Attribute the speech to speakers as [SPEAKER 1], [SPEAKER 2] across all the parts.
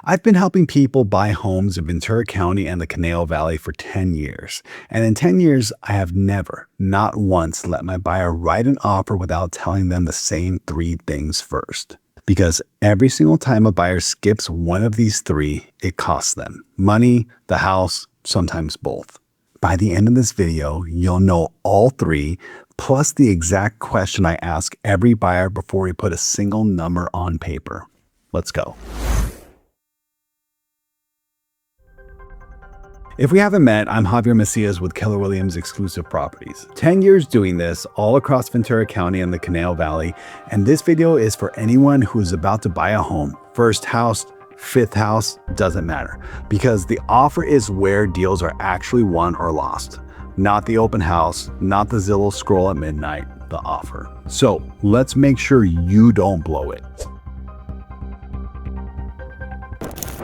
[SPEAKER 1] I've been helping people buy homes in Ventura County and the Conejo Valley for 10 years. And in 10 years, I have never, not once, let my buyer write an offer without telling them the same three things first. Because every single time a buyer skips one of these three, it costs them money, the house, sometimes both. By the end of this video, you'll know all three, plus the exact question I ask every buyer before we put a single number on paper. Let's go. If we haven't met, I'm Javier Macias with Keller Williams Exclusive Properties. 10 years doing this all across Ventura County and the Conejo Valley, and this video is for anyone who is about to buy a home. First house, fifth house, doesn't matter, because the offer is where deals are actually won or lost. Not the open house, not the Zillow scroll at midnight, the offer. So let's make sure you don't blow it.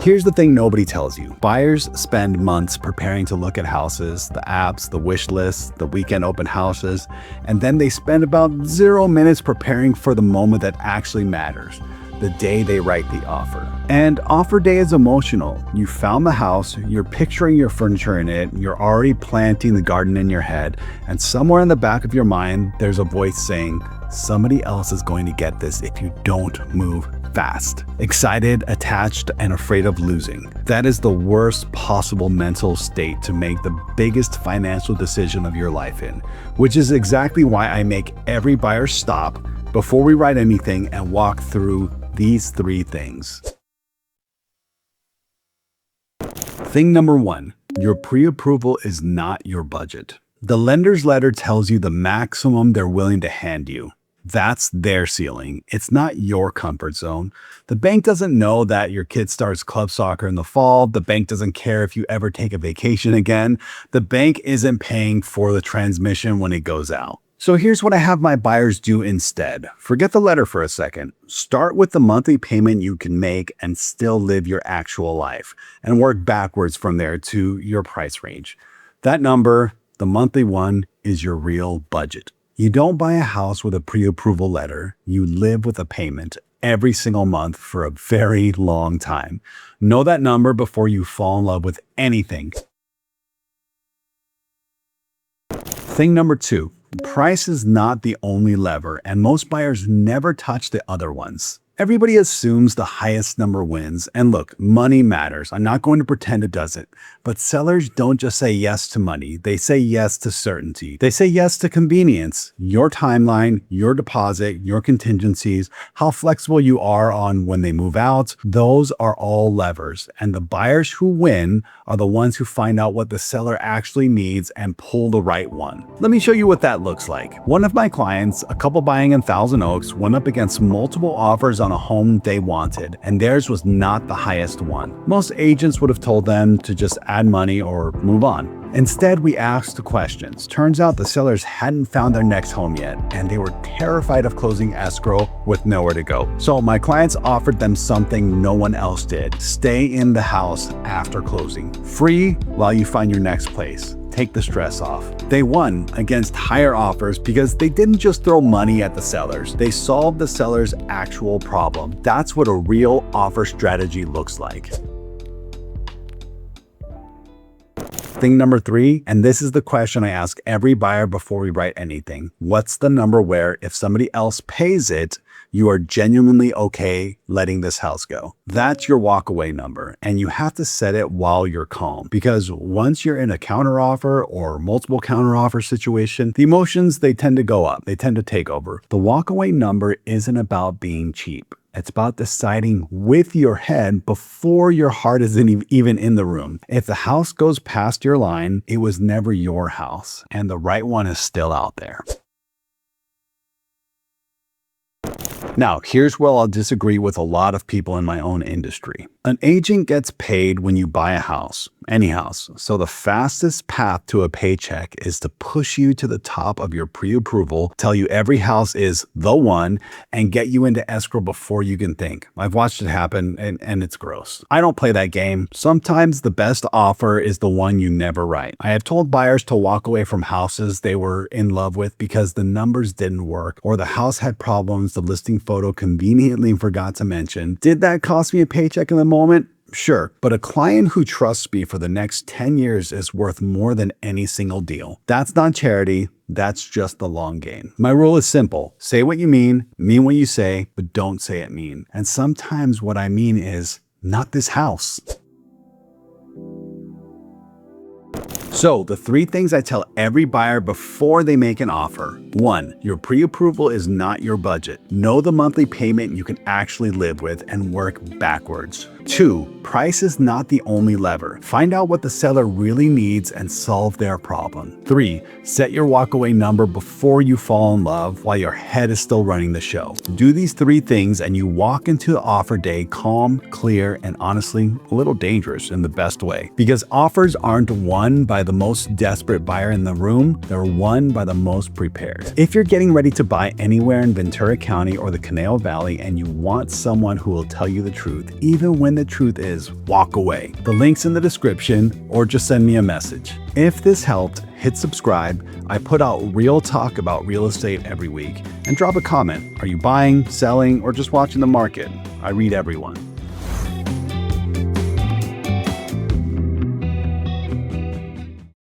[SPEAKER 1] Here's the thing nobody tells you. Buyers spend months preparing to look at houses, the apps, the wish lists, the weekend open houses, and then they spend about 0 minutes preparing for the moment that actually matters, the day they write the offer. And offer day is emotional. You found the house, you're picturing your furniture in it, you're already planting the garden in your head, and somewhere in the back of your mind, there's a voice saying, somebody else is going to get this if you don't move fast. Excited, attached, and afraid of losing. That is the worst possible mental state to make the biggest financial decision of your life in, which is exactly why I make every buyer stop before we write anything and walk through these three things. Thing number one, your pre-approval is not your budget. The lender's letter tells you the maximum they're willing to hand you. That's their ceiling. It's not your comfort zone. The bank doesn't know that your kid starts club soccer in the fall. The bank doesn't care if you ever take a vacation again. The bank isn't paying for the transmission when it goes out. So here's what I have my buyers do instead. Forget the letter for a second. Start with the monthly payment you can make and still live your actual life, and work backwards from there to your price range. That number, the monthly one, is your real budget. You don't buy a house with a pre-approval letter. You live with a payment every single month for a very long time. Know that number before you fall in love with anything. Thing number two, price is not the only lever, and most buyers never touch the other ones. Everybody assumes the highest number wins, and look, money matters. I'm not going to pretend it doesn't. But sellers don't just say yes to money. They say yes to certainty. They say yes to convenience, your timeline, your deposit, your contingencies, how flexible you are on when they move out. Those are all levers, and the buyers who win are the ones who find out what the seller actually needs and pull the right one. Let me show you what that looks like. One of my clients, a couple buying in Thousand Oaks, went up against multiple offers on a home they wanted, and theirs was not the highest one. Most agents would have told them to just add money or move on. Instead, we asked the questions. Turns out the sellers hadn't found their next home yet, and they were terrified of closing escrow with nowhere to go. So my clients offered them something no one else did. Stay in the house after closing. Free while you find your next place. Take the stress off. They won against higher offers because they didn't just throw money at the sellers. They solved the seller's actual problem. That's what a real offer strategy looks like. Thing number three, and this is the question I ask every buyer before we write anything. What's the number where if somebody else pays it, you are genuinely okay letting this house go? That's your walkaway number, and you have to set it while you're calm, because once you're in a counteroffer or multiple counteroffer situation, the emotions, they tend to go up. They tend to take over. The walkaway number isn't about being cheap. It's about deciding with your head before your heart is even in the room. If the house goes past your line, it was never your house, and the right one is still out there. Now, here's where I'll disagree with a lot of people in my own industry. An agent gets paid when you buy a house, any house. So the fastest path to a paycheck is to push you to the top of your pre-approval, tell you every house is the one, and get you into escrow before you can think. I've watched it happen, and it's gross. I don't play that game. Sometimes the best offer is the one you never write. I have told buyers to walk away from houses they were in love with because the numbers didn't work, or the house had problems the listing photo conveniently forgot to mention. Did that cost me a paycheck in the moment? Sure, but a client who trusts me for the next 10 years is worth more than any single deal. That's not charity, that's just the long game. My rule is simple. Say what you mean what you say, but don't say it mean. And sometimes what I mean is, not this house. So, the 3 things I tell every buyer before they make an offer. 1. Your pre-approval is not your budget. Know the monthly payment you can actually live with and work backwards. 2. Price is not the only lever. Find out what the seller really needs and solve their problem. 3. Set your walkaway number before you fall in love while your head is still running the show. Do these 3 things and you walk into the offer day calm, clear, and honestly, a little dangerous in the best way. Because offers aren't won by the most desperate buyer in the room, they're won by the most prepared. If you're getting ready to buy anywhere in Ventura County or the Conejo Valley and you want someone who will tell you the truth, even when the truth is, walk away. The link's in the description or just send me a message. If this helped, hit subscribe. I put out real talk about real estate every week. And drop a comment. Are you buying, selling, or just watching the market? I read everyone.